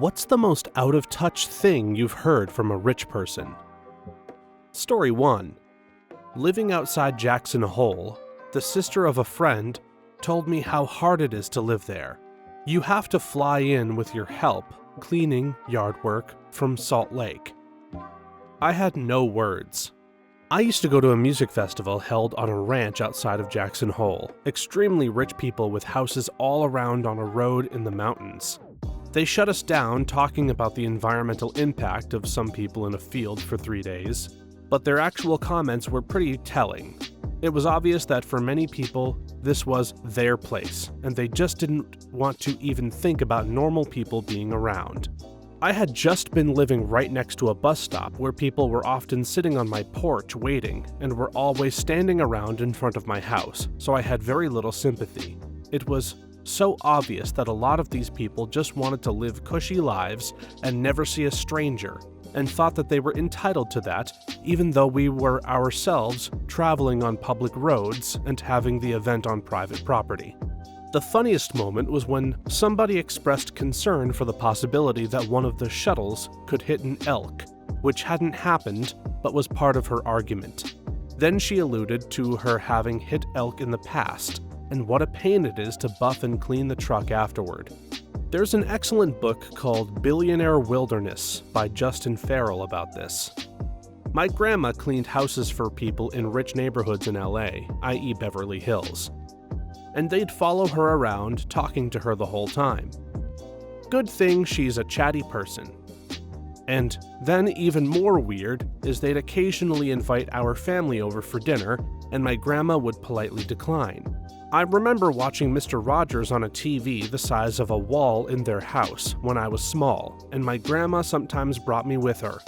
What's the most out-of-touch thing you've heard from a rich person? Story 1. Living outside Jackson Hole, the sister of a friend told me how hard it is to live there. You have to fly in with your help, cleaning, yard work, from Salt Lake. I had no words. I used to go to a music festival held on a ranch outside of Jackson Hole. Extremely rich people with houses all around on a road in the mountains. They shut us down talking about the environmental impact of some people in a field for 3 days, but their actual comments were pretty telling. It was obvious that for many people, this was their place, and they just didn't want to even think about normal people being around. I had just been living right next to a bus stop where people were often sitting on my porch waiting and were always standing around in front of my house, so I had very little sympathy. It was so obvious that a lot of these people just wanted to live cushy lives and never see a stranger, and thought that they were entitled to that, even though we were ourselves traveling on public roads and having the event on private property. The funniest moment was when somebody expressed concern for the possibility that one of the shuttles could hit an elk, which hadn't happened but was part of her argument. Then she alluded to her having hit elk in the past, and what a pain it is to buff and clean the truck afterward. There's an excellent book called Billionaire Wilderness by Justin Farrell about this. My grandma cleaned houses for people in rich neighborhoods in LA, i.e. Beverly Hills. And they'd follow her around, talking to her the whole time. Good thing she's a chatty person. And then even more weird is they'd occasionally invite our family over for dinner, and my grandma would politely decline. I remember watching Mr. Rogers on a TV the size of a wall in their house when I was small, and my grandma sometimes brought me with her.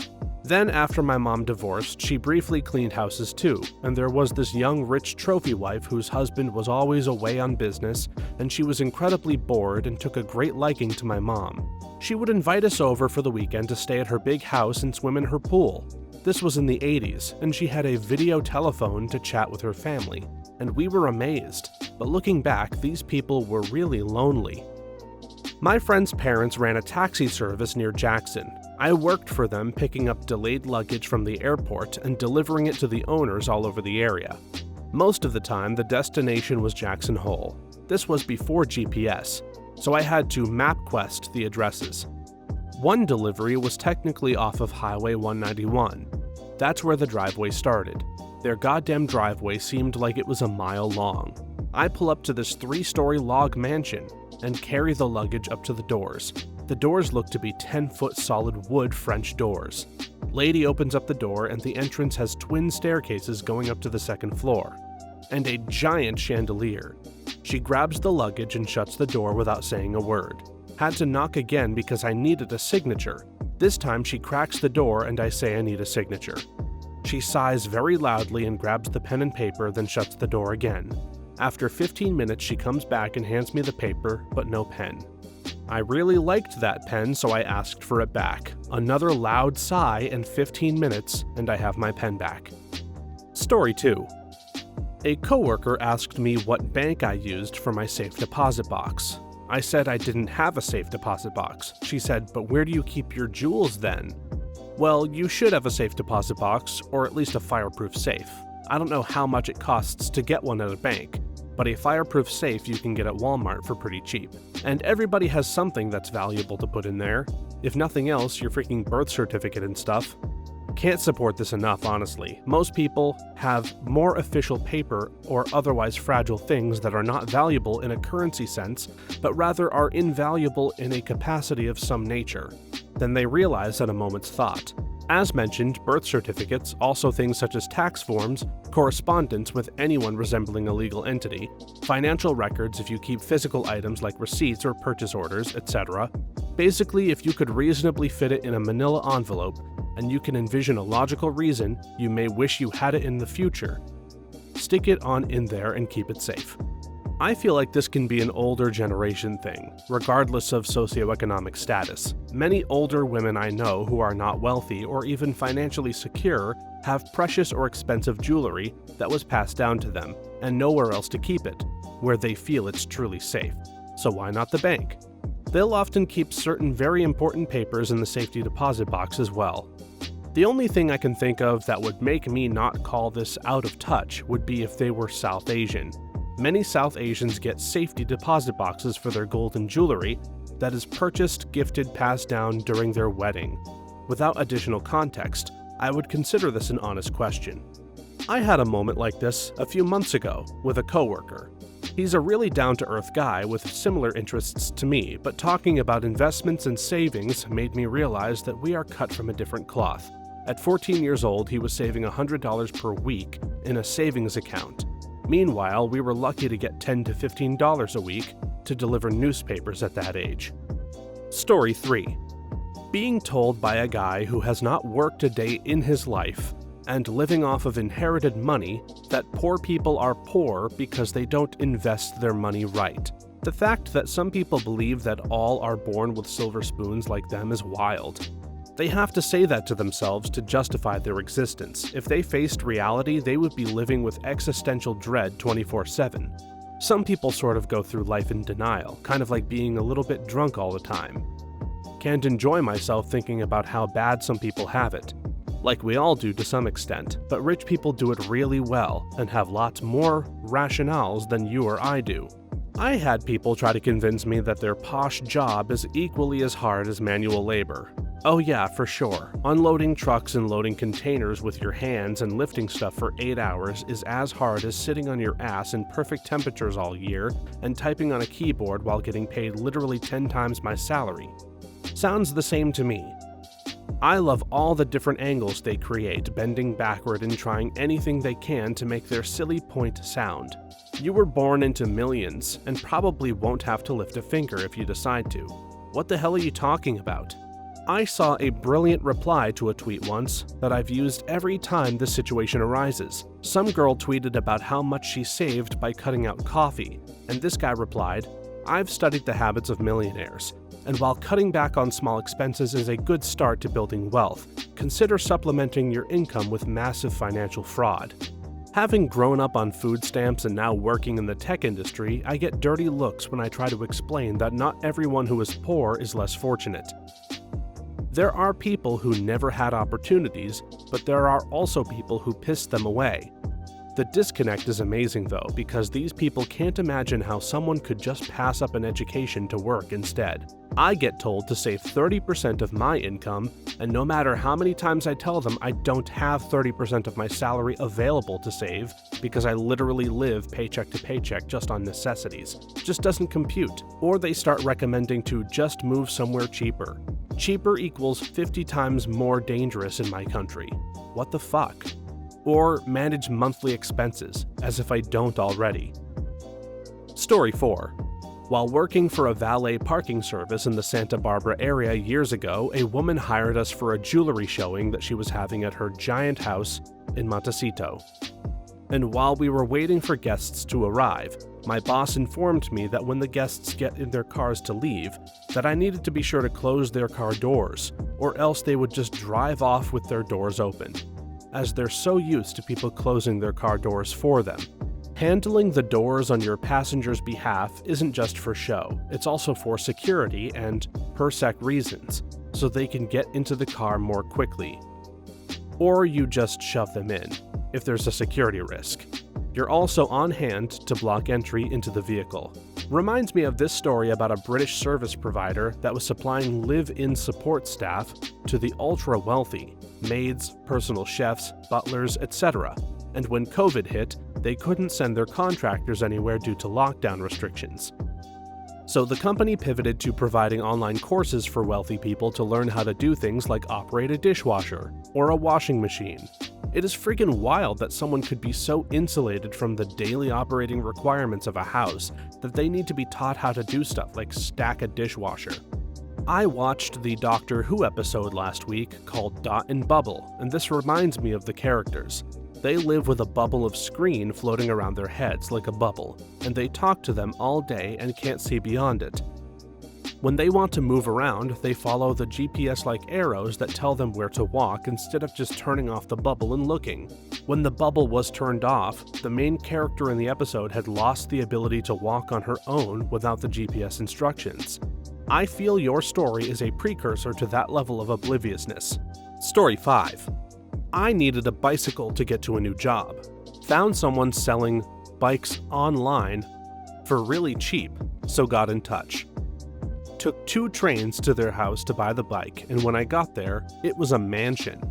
Then after my mom divorced, she briefly cleaned houses too, and there was this young rich trophy wife whose husband was always away on business, and she was incredibly bored and took a great liking to my mom. She would invite us over for the weekend to stay at her big house and swim in her pool. This was in the 80s, and she had a video telephone to chat with her family, and we were amazed. But looking back, these people were really lonely. My friend's parents ran a taxi service near Jackson. I worked for them picking up delayed luggage from the airport and delivering it to the owners all over the area. Most of the time, the destination was Jackson Hole. This was before GPS, so I had to MapQuest the addresses. One delivery was technically off of Highway 191. That's where the driveway started. Their goddamn driveway seemed like it was a mile long. I pull up to this 3-story log mansion and carry the luggage up to the doors. The doors look to be 10-foot solid wood French doors. Lady opens up the door and the entrance has twin staircases going up to the second floor, and a giant chandelier. She grabs the luggage and shuts the door without saying a word. Had to knock again because I needed a signature. This time she cracks the door and I say I need a signature. She sighs very loudly and grabs the pen and paper, then shuts the door again. After 15 minutes, she comes back and hands me the paper, but no pen. I really liked that pen, so I asked for it back. Another loud sigh and 15 minutes, and I have my pen back. Story 2. A coworker asked me what bank I used for my safe deposit box. I said I didn't have a safe deposit box. She said, "But where do you keep your jewels then?" Well, you should have a safe deposit box, or at least a fireproof safe. I don't know how much it costs to get one at a bank, but a fireproof safe you can get at Walmart for pretty cheap. And everybody has something that's valuable to put in there. If nothing else, your freaking birth certificate and stuff. Can't support this enough, honestly. Most people have more official paper or otherwise fragile things that are not valuable in a currency sense, but rather are invaluable in a capacity of some nature than they realize at a moment's thought. As mentioned, birth certificates, also things such as tax forms, correspondence with anyone resembling a legal entity, financial records if you keep physical items like receipts or purchase orders, etc. Basically, if you could reasonably fit it in a manila envelope, and you can envision a logical reason you may wish you had it in the future, stick it on in there and keep it safe. I feel like this can be an older generation thing, regardless of socioeconomic status. Many older women I know who are not wealthy or even financially secure have precious or expensive jewelry that was passed down to them, and nowhere else to keep it, where they feel it's truly safe. So why not the bank? They'll often keep certain very important papers in the safety deposit box as well. The only thing I can think of that would make me not call this out of touch would be if they were South Asian. Many South Asians get safety deposit boxes for their gold and jewelry that is purchased, gifted, passed down during their wedding. Without additional context, I would consider this an honest question. I had a moment like this a few months ago with a coworker. He's a really down-to-earth guy with similar interests to me, but talking about investments and savings made me realize that we are cut from a different cloth. At 14 years old, he was saving $100 per week in a savings account. Meanwhile, we were lucky to get $10 to $15 a week to deliver newspapers at that age. Story 3. Being told by a guy who has not worked a day in his life and living off of inherited money that poor people are poor because they don't invest their money right. The fact that some people believe that all are born with silver spoons like them is wild. They have to say that to themselves to justify their existence. If they faced reality, they would be living with existential dread 24/7. Some people sort of go through life in denial, kind of like being a little bit drunk all the time. Can't enjoy myself thinking about how bad some people have it. Like we all do to some extent, but rich people do it really well and have lots more rationales than you or I do. I had people try to convince me that their posh job is equally as hard as manual labor. Oh yeah, for sure. Unloading trucks and loading containers with your hands and lifting stuff for 8 hours is as hard as sitting on your ass in perfect temperatures all year and typing on a keyboard while getting paid literally 10 times my salary. Sounds the same to me. I love all the different angles they create, bending backward and trying anything they can to make their silly point sound. You were born into millions and probably won't have to lift a finger if you decide to. What the hell are you talking about? I saw a brilliant reply to a tweet once that I've used every time this situation arises. Some girl tweeted about how much she saved by cutting out coffee, and this guy replied, "I've studied the habits of millionaires, and while cutting back on small expenses is a good start to building wealth, consider supplementing your income with massive financial fraud." Having grown up on food stamps and now working in the tech industry, I get dirty looks when I try to explain that not everyone who is poor is less fortunate. There are people who never had opportunities, but there are also people who pissed them away. The disconnect is amazing though, because these people can't imagine how someone could just pass up an education to work instead. I get told to save 30% of my income, and no matter how many times I tell them I don't have 30% of my salary available to save, because I literally live paycheck to paycheck just on necessities, just doesn't compute. Or they start recommending to just move somewhere cheaper. Cheaper equals 50 times more dangerous in my country. What the fuck? Or manage monthly expenses, as if I don't already. Story 4. While working for a valet parking service in the Santa Barbara area years ago, a woman hired us for a jewelry showing that she was having at her giant house in Montecito. And while we were waiting for guests to arrive, my boss informed me that when the guests get in their cars to leave, that I needed to be sure to close their car doors, or else they would just drive off with their doors open, as they're so used to people closing their car doors for them. Handling the doors on your passenger's behalf isn't just for show, it's also for security and per-sec reasons, so they can get into the car more quickly. Or you just shove them in, if there's a security risk. You're also on hand to block entry into the vehicle. Reminds me of this story about a British service provider that was supplying live-in support staff to the ultra-wealthy, maids, personal chefs, butlers, etc. And when COVID hit, they couldn't send their contractors anywhere due to lockdown restrictions. So the company pivoted to providing online courses for wealthy people to learn how to do things like operate a dishwasher or a washing machine. It is freaking wild that someone could be so insulated from the daily operating requirements of a house that they need to be taught how to do stuff like stack a dishwasher. I watched the Doctor Who episode last week called Dot and Bubble, and this reminds me of the characters. They live with a bubble of screen floating around their heads like a bubble, and they talk to them all day and can't see beyond it. When they want to move around, they follow the GPS-like arrows that tell them where to walk instead of just turning off the bubble and looking. When the bubble was turned off, the main character in the episode had lost the ability to walk on her own without the GPS instructions. I feel your story is a precursor to that level of obliviousness. Story 5. I needed a bicycle to get to a new job. Found someone selling bikes online for really cheap, so got in touch. Took 2 trains to their house to buy the bike, and when I got there, it was a mansion.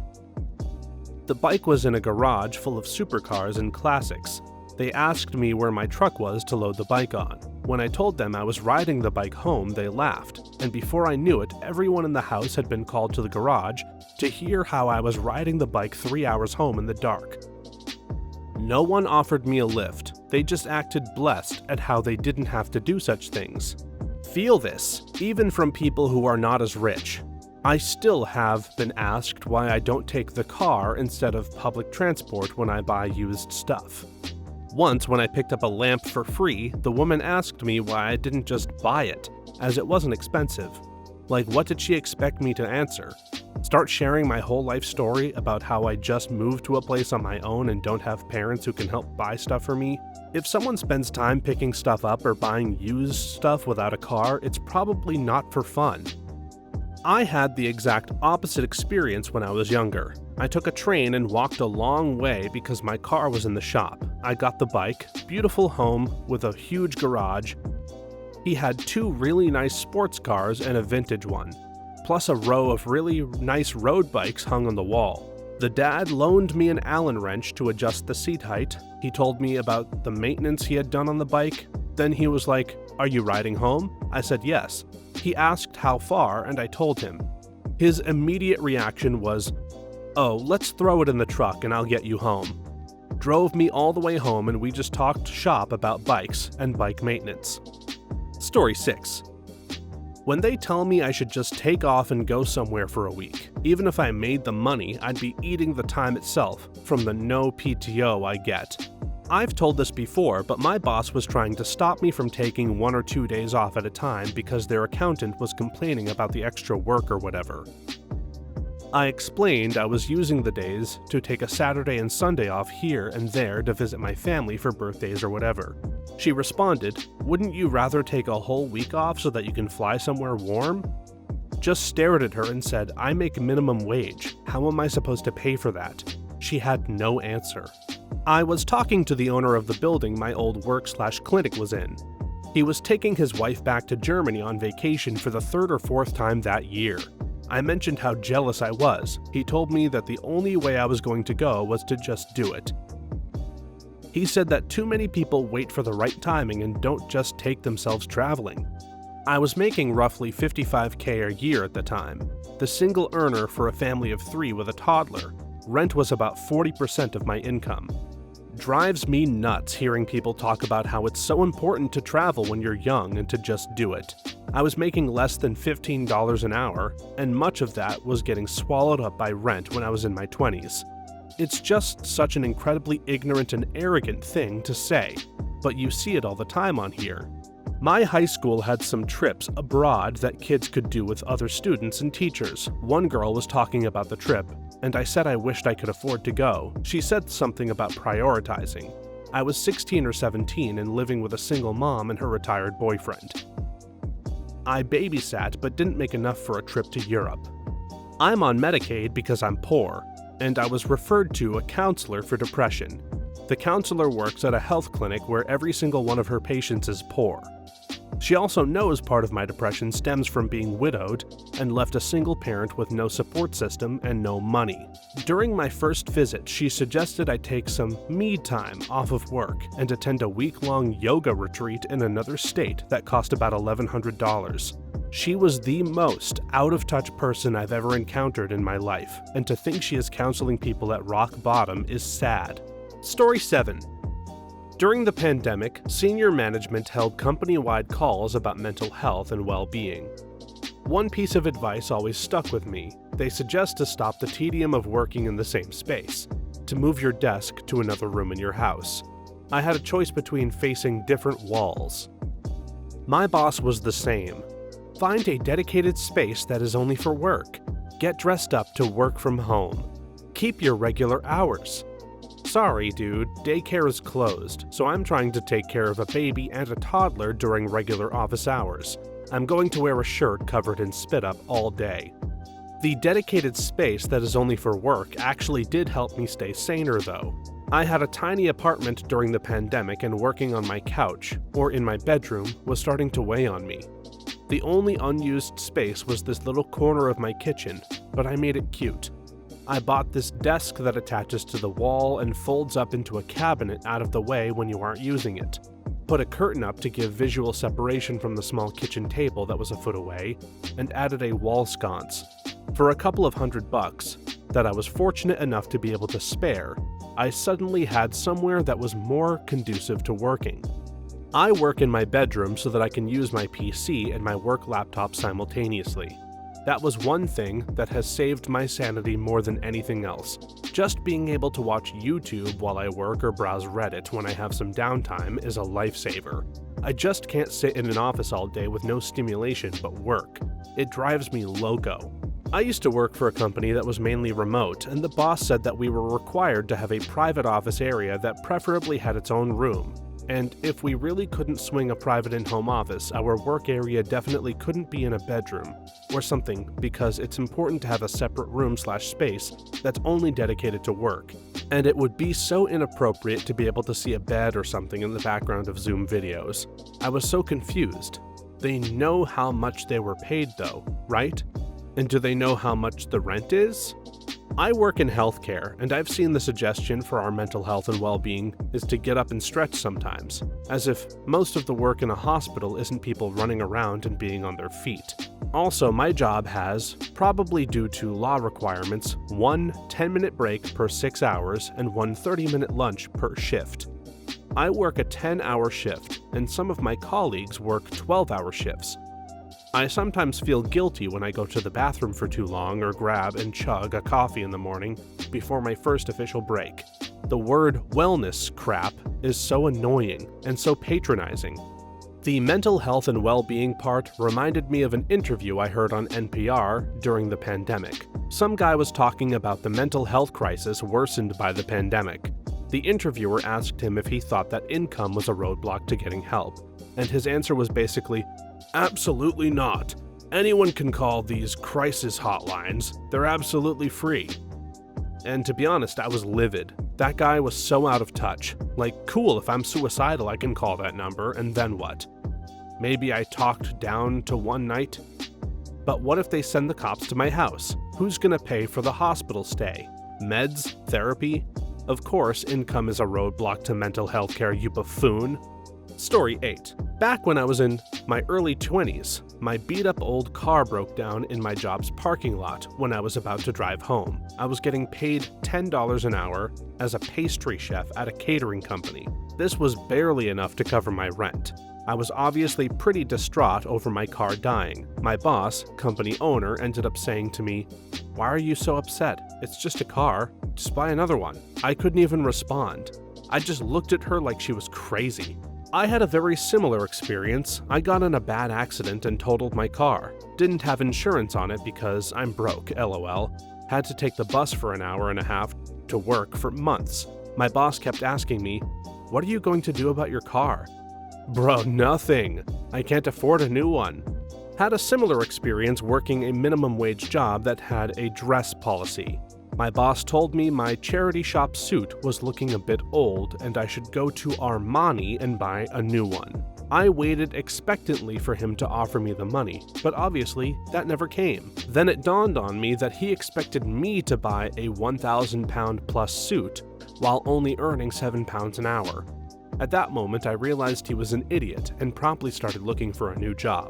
The bike was in a garage full of supercars and classics. They asked me where my truck was to load the bike on. When I told them I was riding the bike home, they laughed, and before I knew it, everyone in the house had been called to the garage to hear how I was riding the bike 3 hours home in the dark. No one offered me a lift, they just acted blessed at how they didn't have to do such things. Feel this, even from people who are not as rich. I still have been asked why I don't take the car instead of public transport when I buy used stuff. Once, when I picked up a lamp for free, the woman asked me why I didn't just buy it, as it wasn't expensive. Like, what did she expect me to answer? Start sharing my whole life story about how I just moved to a place on my own and don't have parents who can help buy stuff for me? If someone spends time picking stuff up or buying used stuff without a car, it's probably not for fun. I had the exact opposite experience when I was younger. I took a train and walked a long way because my car was in the shop. I got the bike, beautiful home with a huge garage. He had 2 really nice sports cars and a vintage one, plus a row of really nice road bikes hung on the wall. The dad loaned me an Allen wrench to adjust the seat height. He told me about the maintenance he had done on the bike. Then he was like, "Are you riding home?" I said yes. He asked how far, and I told him. His immediate reaction was, "Oh, let's throw it in the truck and I'll get you home." Drove me all the way home and we just talked shop about bikes and bike maintenance. Story 6. When they tell me I should just take off and go somewhere for a week, even if I made the money, I'd be eating the time itself from the no PTO I get. I've told this before, but my boss was trying to stop me from taking 1 or 2 days off at a time because their accountant was complaining about the extra work or whatever. I explained I was using the days to take a Saturday and Sunday off here and there to visit my family for birthdays or whatever. She responded, "Wouldn't you rather take a whole week off so that you can fly somewhere warm?" Just stared at her and said, "I make minimum wage. How am I supposed to pay for that?" She had no answer. I was talking to the owner of the building my old work/clinic was in. He was taking his wife back to Germany on vacation for the 3rd or 4th time that year. I mentioned how jealous I was. He told me that the only way I was going to go was to just do it. He said that too many people wait for the right timing and don't just take themselves traveling. I was making roughly $55K a year at the time, the single earner for a family of 3 with a toddler. Rent was about 40% of my income. Drives me nuts hearing people talk about how it's so important to travel when you're young and to just do it. I was making less than $15 an hour, and much of that was getting swallowed up by rent when I was in my 20s. It's just such an incredibly ignorant and arrogant thing to say, but you see it all the time on here. My high school had some trips abroad that kids could do with other students and teachers. One girl was talking about the trip, and I said I wished I could afford to go. She said something about prioritizing. I was 16 or 17 and living with a single mom and her retired boyfriend. I babysat but didn't make enough for a trip to Europe. I'm on Medicaid because I'm poor, and I was referred to a counselor for depression. The counselor works at a health clinic where every single one of her patients is poor. She also knows part of my depression stems from being widowed and left a single parent with no support system and no money. During my first visit, she suggested I take some me time off of work and attend a week-long yoga retreat in another state that cost about $1,100. She was the most out-of-touch person I've ever encountered in my life, and to think she is counseling people at rock bottom is sad. Story 7. During the pandemic, senior management held company-wide calls about mental health and well-being. One piece of advice always stuck with me. They suggest to stop the tedium of working in the same space, to move your desk to another room in your house. I had a choice between facing different walls. My boss was the same. Find a dedicated space that is only for work. Get dressed up to work from home. Keep your regular hours. Sorry, dude, daycare is closed, so I'm trying to take care of a baby and a toddler during regular office hours. I'm going to wear a shirt covered in spit up all day. The dedicated space that is only for work actually did help me stay saner though. I had a tiny apartment during the pandemic and working on my couch, or in my bedroom, was starting to weigh on me. The only unused space was this little corner of my kitchen, but I made it cute. I bought this desk that attaches to the wall and folds up into a cabinet out of the way when you aren't using it. Put a curtain up to give visual separation from the small kitchen table that was a foot away, and added a wall sconce. For a couple of $100 that I was fortunate enough to be able to spare, I suddenly had somewhere that was more conducive to working. I work in my bedroom so that I can use my PC and my work laptop simultaneously. That was one thing that has saved my sanity more than anything else. Just being able to watch YouTube while I work or browse Reddit when I have some downtime is a lifesaver. I just can't sit in an office all day with no stimulation but work. It drives me loco. I used to work for a company that was mainly remote, and the boss said that we were required to have a private office area that preferably had its own room. And if we really couldn't swing a private in-home office, our work area definitely couldn't be in a bedroom or something, because it's important to have a separate room/space that's only dedicated to work. And it would be so inappropriate to be able to see a bed or something in the background of Zoom videos. I was so confused. They know how much they were paid though, right? And do they know how much the rent is? I work in healthcare, and I've seen the suggestion for our mental health and well-being is to get up and stretch sometimes, as if most of the work in a hospital isn't people running around and being on their feet. Also, my job has, probably due to law requirements, one 10-minute break per 6 hours and one 30-minute lunch per shift. I work a 10-hour shift, and some of my colleagues work 12-hour shifts. I sometimes feel guilty when I go to the bathroom for too long or grab and chug a coffee in the morning before my first official break. The word wellness crap is so annoying and so patronizing. The mental health and well-being part reminded me of an interview I heard on NPR during the pandemic. Some guy was talking about the mental health crisis worsened by the pandemic. The interviewer asked him if he thought that income was a roadblock to getting help, and his answer was basically, "Absolutely not. Anyone can call these crisis hotlines. They're absolutely free." And to be honest, I was livid. That guy was so out of touch. Like, cool, if I'm suicidal, I can call that number, and then what? Maybe I talked down to one night? But what if they send the cops to my house? Who's gonna pay for the hospital stay? Meds? Therapy? Of course, income is a roadblock to mental health care, you buffoon. Story 8. Back when I was in my early 20s, my beat-up old car broke down in my job's parking lot when I was about to drive home. I was getting paid $10 an hour as a pastry chef at a catering company. This was barely enough to cover my rent. I was obviously pretty distraught over my car dying. My boss, company owner, ended up saying to me, "Why are you so upset? It's just a car. Just buy another one." I couldn't even respond. I just looked at her like she was crazy. I had a very similar experience. I got in a bad accident and totaled my car. Didn't have insurance on it because I'm broke, lol. Had to take the bus for an hour and a half to work for months. My boss kept asking me, "What are you going to do about your car?" Bro, nothing. I can't afford a new one. Had a similar experience working a minimum wage job that had a dress policy. My boss told me my charity shop suit was looking a bit old and I should go to Armani and buy a new one. I waited expectantly for him to offer me the money, but obviously that never came. Then it dawned on me that he expected me to buy a 1,000 pound plus suit while only earning £7 an hour. At that moment, I realized he was an idiot and promptly started looking for a new job.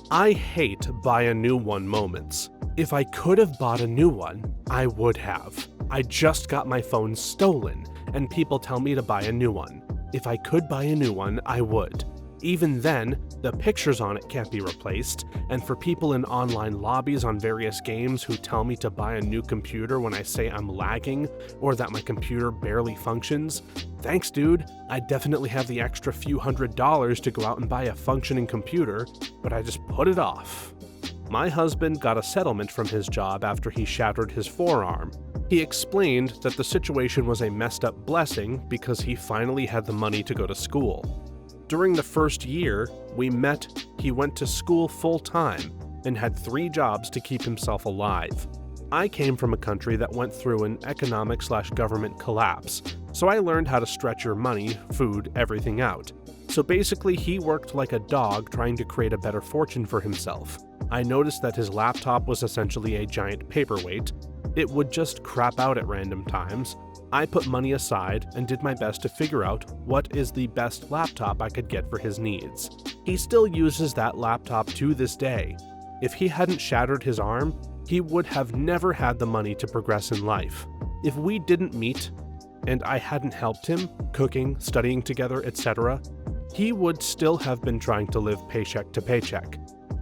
I hate buy a new one moments. If I could have bought a new one, I would have. I just got my phone stolen, and people tell me to buy a new one. If I could buy a new one, I would. Even then, the pictures on it can't be replaced, and for people in online lobbies on various games who tell me to buy a new computer when I say I'm lagging or that my computer barely functions, thanks dude, I definitely have the extra few $100s to go out and buy a functioning computer, but I just put it off. My husband got a settlement from his job after he shattered his forearm. He explained that the situation was a messed up blessing because he finally had the money to go to school. During the first year we met, he went to school full-time and had 3 jobs to keep himself alive. I came from a country that went through an economic/government collapse, so I learned how to stretch your money, food, everything out. So basically, he worked like a dog trying to create a better fortune for himself. I noticed that his laptop was essentially a giant paperweight. It would just crap out at random times. I put money aside and did my best to figure out what is the best laptop I could get for his needs. He still uses that laptop to this day. If he hadn't shattered his arm, he would have never had the money to progress in life. If we didn't meet, and I hadn't helped him, cooking, studying together, etc., he would still have been trying to live paycheck to paycheck.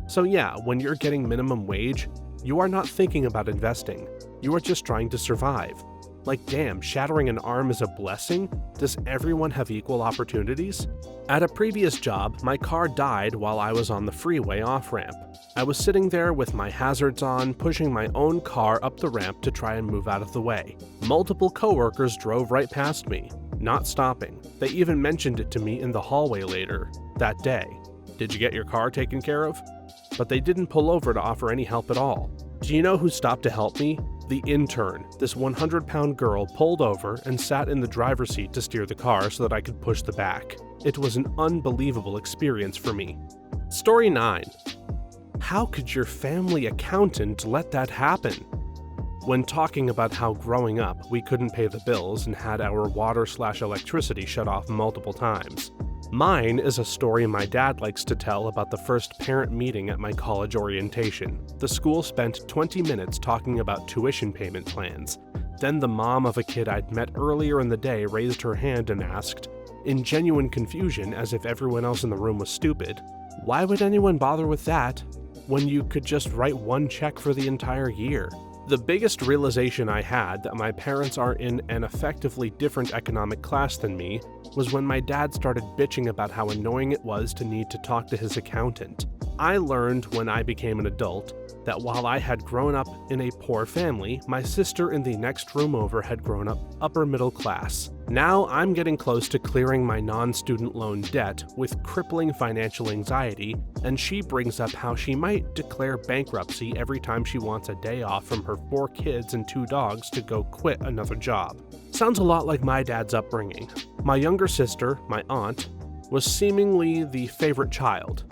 So yeah, when you're getting minimum wage, you are not thinking about investing. You are just trying to survive. Like damn, shattering an arm is a blessing? Does everyone have equal opportunities? At a previous job, my car died while I was on the freeway off-ramp. I was sitting there with my hazards on, pushing my own car up the ramp to try and move out of the way. Multiple coworkers drove right past me, not stopping. They even mentioned it to me in the hallway later, that day. Did you get your car taken care of? But they didn't pull over to offer any help at all. Do you know who stopped to help me? The intern. This 100-pound girl pulled over and sat in the driver's seat to steer the car so that I could push the back. It was an unbelievable experience for me. Story 9. How could your family accountant let that happen? When talking about how growing up we couldn't pay the bills and had our water/electricity shut off multiple times. Mine is a story my dad likes to tell about the first parent meeting at my college orientation. The school spent 20 minutes talking about tuition payment plans. Then the mom of a kid I'd met earlier in the day raised her hand and asked, in genuine confusion as if everyone else in the room was stupid, "Why would anyone bother with that when you could just write one check for the entire year?" The biggest realization I had that my parents are in an effectively different economic class than me was when my dad started bitching about how annoying it was to need to talk to his accountant. I learned when I became an adult that while I had grown up in a poor family, my sister in the next room over had grown up upper middle class. Now I'm getting close to clearing my non-student loan debt with crippling financial anxiety, and she brings up how she might declare bankruptcy every time she wants a day off from her 4 kids and 2 dogs to go quit another job. Sounds a lot like my dad's upbringing. My younger sister, my aunt, was seemingly the favorite child,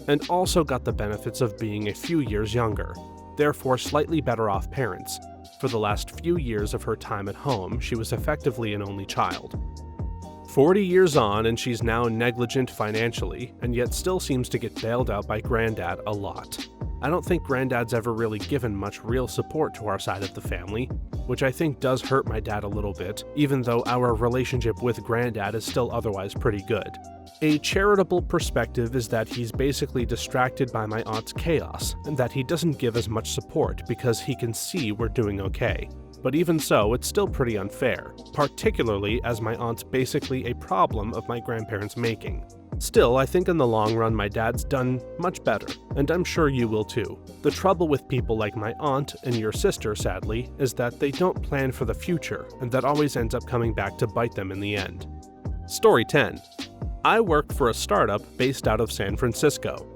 and also got the benefits of being a few years younger, therefore slightly better off parents. For the last few years of her time at home, she was effectively an only child. 40 years on and she's now negligent financially, and yet still seems to get bailed out by Granddad a lot. I don't think Granddad's ever really given much real support to our side of the family, which I think does hurt my dad a little bit, even though our relationship with Granddad is still otherwise pretty good. A charitable perspective is that he's basically distracted by my aunt's chaos, and that he doesn't give as much support because he can see we're doing okay. But even so, it's still pretty unfair, particularly as my aunt's basically a problem of my grandparents' making. Still, I think in the long run my dad's done much better, and I'm sure you will too. The trouble with people like my aunt and your sister, sadly, is that they don't plan for the future, and that always ends up coming back to bite them in the end. Story 10. I work for a startup based out of San Francisco.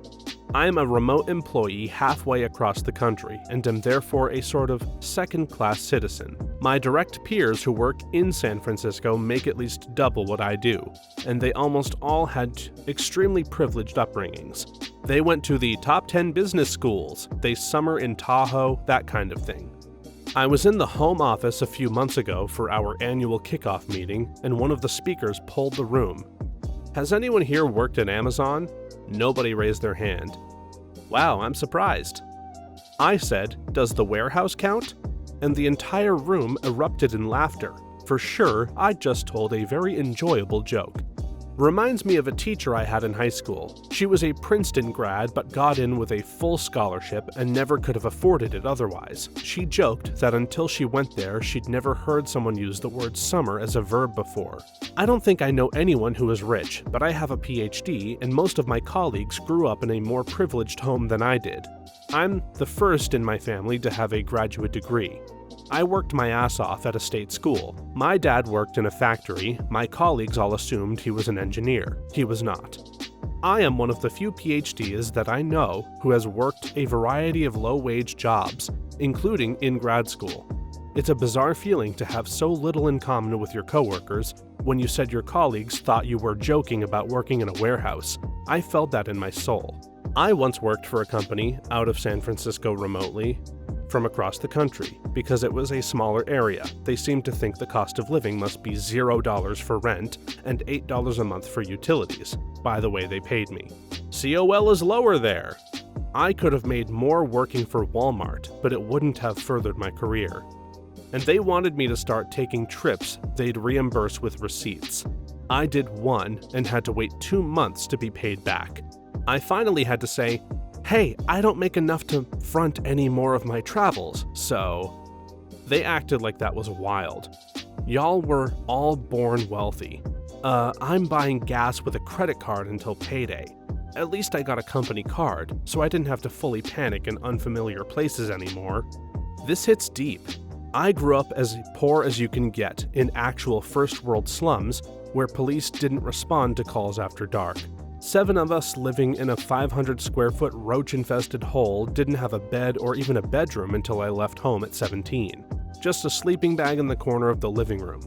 I'm a remote employee halfway across the country and am therefore a sort of second-class citizen. My direct peers who work in San Francisco make at least double what I do, and they almost all had extremely privileged upbringings. They went to the top 10 business schools, they summer in Tahoe, that kind of thing. I was in the home office a few months ago for our annual kickoff meeting, and one of the speakers pulled the room. "Has anyone here worked at Amazon?" Nobody raised their hand. "Wow, I'm surprised." I said, "Does the warehouse count?" And the entire room erupted in laughter. For sure, I just told a very enjoyable joke. Reminds me of a teacher I had in high school. She was a Princeton grad but got in with a full scholarship and never could have afforded it otherwise. She joked that until she went there, she'd never heard someone use the word summer as a verb before. I don't think I know anyone who is rich, but I have a PhD, and most of my colleagues grew up in a more privileged home than I did. I'm the first in my family to have a graduate degree. I worked my ass off at a state school. My dad worked in a factory. My colleagues all assumed he was an engineer. He was not. I am one of the few PhDs that I know who has worked a variety of low-wage jobs, including in grad school. It's a bizarre feeling to have so little in common with your coworkers when you said your colleagues thought you were joking about working in a warehouse. I felt that in my soul. I once worked for a company out of San Francisco remotely from across the country because it was a smaller area. They seemed to think the cost of living must be $0 for rent and $8 a month for utilities. By the way, they paid me. COL is lower there. I could have made more working for Walmart, but it wouldn't have furthered my career. And they wanted me to start taking trips they'd reimburse with receipts. I did one and had to wait 2 months to be paid back. I finally had to say, hey, I don't make enough to front any more of my travels, so... They acted like that was wild. Y'all were all born wealthy. I'm buying gas with a credit card until payday. At least I got a company card, so I didn't have to fully panic in unfamiliar places anymore. This hits deep. I grew up as poor as you can get in actual first world slums where police didn't respond to calls after dark. 7 of us living in a 500 square foot roach-infested hole didn't have a bed or even a bedroom until I left home at 17. Just a sleeping bag in the corner of the living room.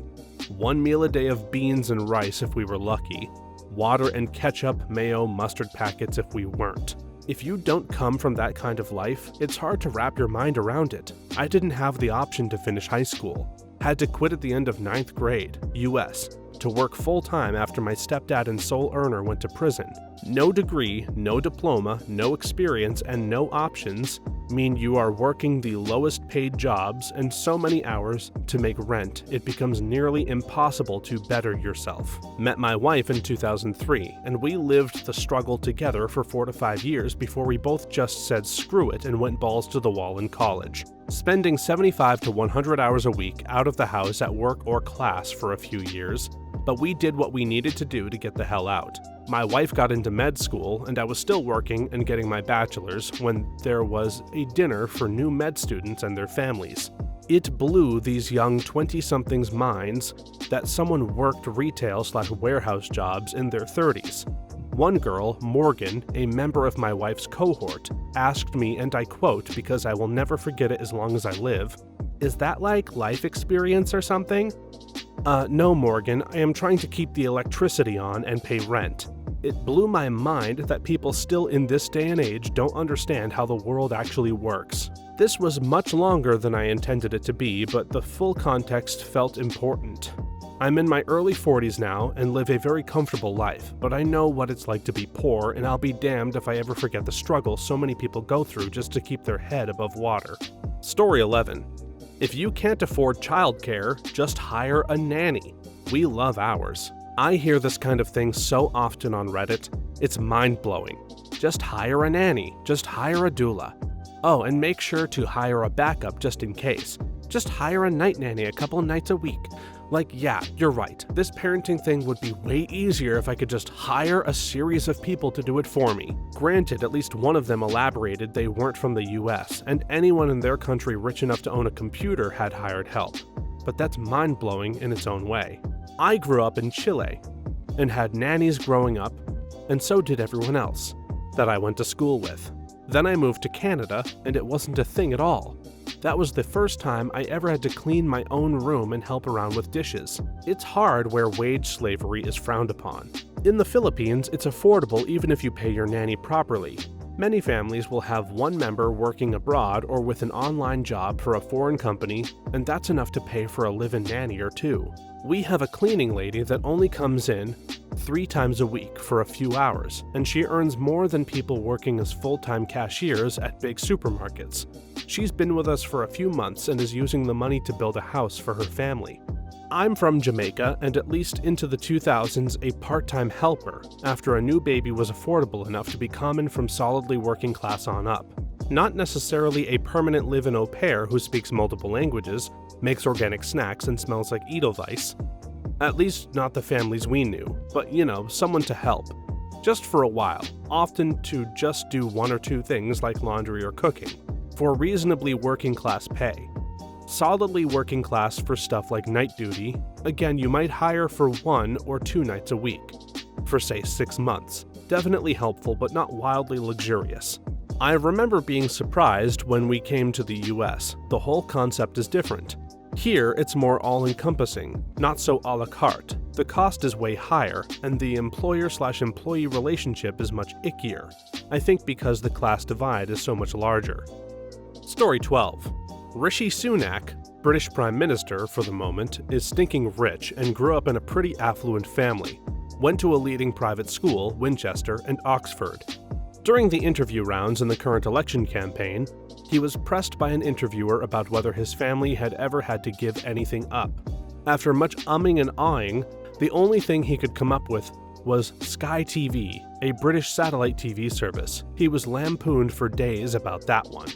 1 meal a day of beans and rice if we were lucky. Water and ketchup, mayo, mustard packets if we weren't. If you don't come from that kind of life, it's hard to wrap your mind around it. I didn't have the option to finish high school. Had to quit at the end of 9th grade, US, to work full-time after my stepdad and sole earner went to prison. No degree, no diploma, no experience, and no options mean you are working the lowest paid jobs and so many hours to make rent, it becomes nearly impossible to better yourself. Met my wife in 2003, and we lived the struggle together for 4 to 5 years before we both just said screw it and went balls to the wall in college. Spending 75 to 100 hours a week out of the house at work or class for a few years, but we did what we needed to do to get the hell out. My wife got into med school, and I was still working and getting my bachelor's when there was a dinner for new med students and their families. It blew these young 20-somethings' minds that someone worked retail/warehouse jobs in their 30s. One girl, Morgan, a member of my wife's cohort, asked me, and I quote because I will never forget it as long as I live, "Is that like life experience or something?" No, Morgan, I am trying to keep the electricity on and pay rent. It blew my mind that people still in this day and age don't understand how the world actually works. This was much longer than I intended it to be, but the full context felt important. I'm in my early 40s now and live a very comfortable life, but I know what it's like to be poor, and I'll be damned if I ever forget the struggle so many people go through just to keep their head above water. Story 11. If you can't afford childcare, just hire a nanny. We love ours. I hear this kind of thing so often on Reddit, it's mind-blowing. Just hire a nanny. Just hire a doula. Oh, and make sure to hire a backup just in case. Just hire a night nanny a couple nights a week. Like, yeah, you're right. This parenting thing would be way easier if I could just hire a series of people to do it for me. Granted, at least one of them elaborated they weren't from the US, and anyone in their country rich enough to own a computer had hired help. But that's mind-blowing in its own way. I grew up in Chile, and had nannies growing up, and so did everyone else that I went to school with. Then I moved to Canada, and it wasn't a thing at all. That was the first time I ever had to clean my own room and help around with dishes. It's hard where wage slavery is frowned upon. In the Philippines, it's affordable even if you pay your nanny properly. Many families will have one member working abroad or with an online job for a foreign company, and that's enough to pay for a live-in nanny or two. We have a cleaning lady that only comes in 3 times a week for a few hours, and she earns more than people working as full-time cashiers at big supermarkets. She's been with us for a few months and is using the money to build a house for her family. I'm from Jamaica, and at least into the 2000s a part-time helper after a new baby was affordable enough to be common from solidly working class on up. Not necessarily a permanent live-in au pair who speaks multiple languages, makes organic snacks, and smells like Edelweiss. At least not the families we knew, but someone to help. Just for a while, often to just do 1 or 2 things like laundry or cooking, for reasonably working class pay. Solidly working class for stuff like night duty. Again, you might hire for 1 or 2 nights a week. For say 6 months. Definitely helpful, but not wildly luxurious. I remember being surprised when we came to the US. The whole concept is different. Here, it's more all-encompassing, not so a la carte. The cost is way higher, and the employer-slash-employee relationship is much ickier. I think because the class divide is so much larger. Story 12. Rishi Sunak, British Prime Minister for the moment, is stinking rich and grew up in a pretty affluent family. Went to a leading private school, Winchester, and Oxford. During the interview rounds in the current election campaign, he was pressed by an interviewer about whether his family had ever had to give anything up. After much umming and ahhing, the only thing he could come up with was Sky TV, a British satellite TV service. He was lampooned for days about that one.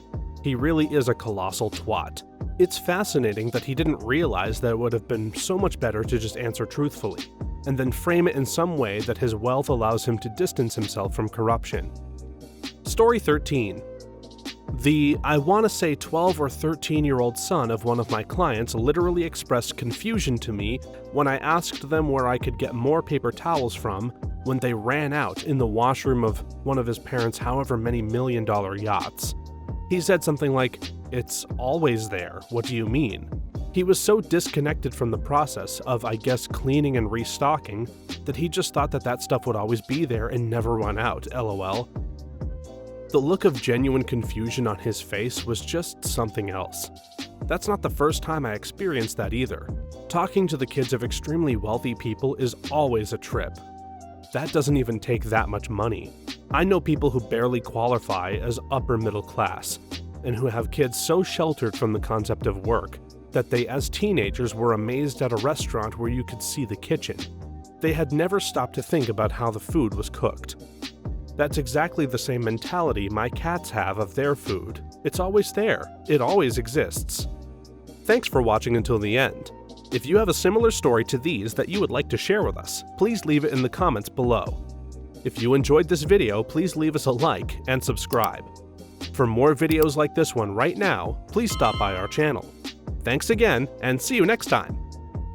He really is a colossal twat. It's fascinating that he didn't realize that it would have been so much better to just answer truthfully, and then frame it in some way that his wealth allows him to distance himself from corruption. Story 13. The, I want to say 12 or 13-year-old son of one of my clients literally expressed confusion to me when I asked them where I could get more paper towels from when they ran out in the washroom of one of his parents' however many million-dollar yachts. He said something like, "It's always there, what do you mean?" He was so disconnected from the process of, I guess, cleaning and restocking that he just thought that that stuff would always be there and never run out, lol. The look of genuine confusion on his face was just something else. That's not the first time I experienced that either. Talking to the kids of extremely wealthy people is always a trip. That doesn't even take that much money. I know people who barely qualify as upper middle class, and who have kids so sheltered from the concept of work that they as teenagers were amazed at a restaurant where you could see the kitchen. They had never stopped to think about how the food was cooked. That's exactly the same mentality my cats have of their food. It's always there. It always exists. Thanks for watching until the end. If you have a similar story to these that you would like to share with us, please leave it in the comments below. If you enjoyed this video, please leave us a like and subscribe. For more videos like this one right now, please stop by our channel. Thanks again, and see you next time!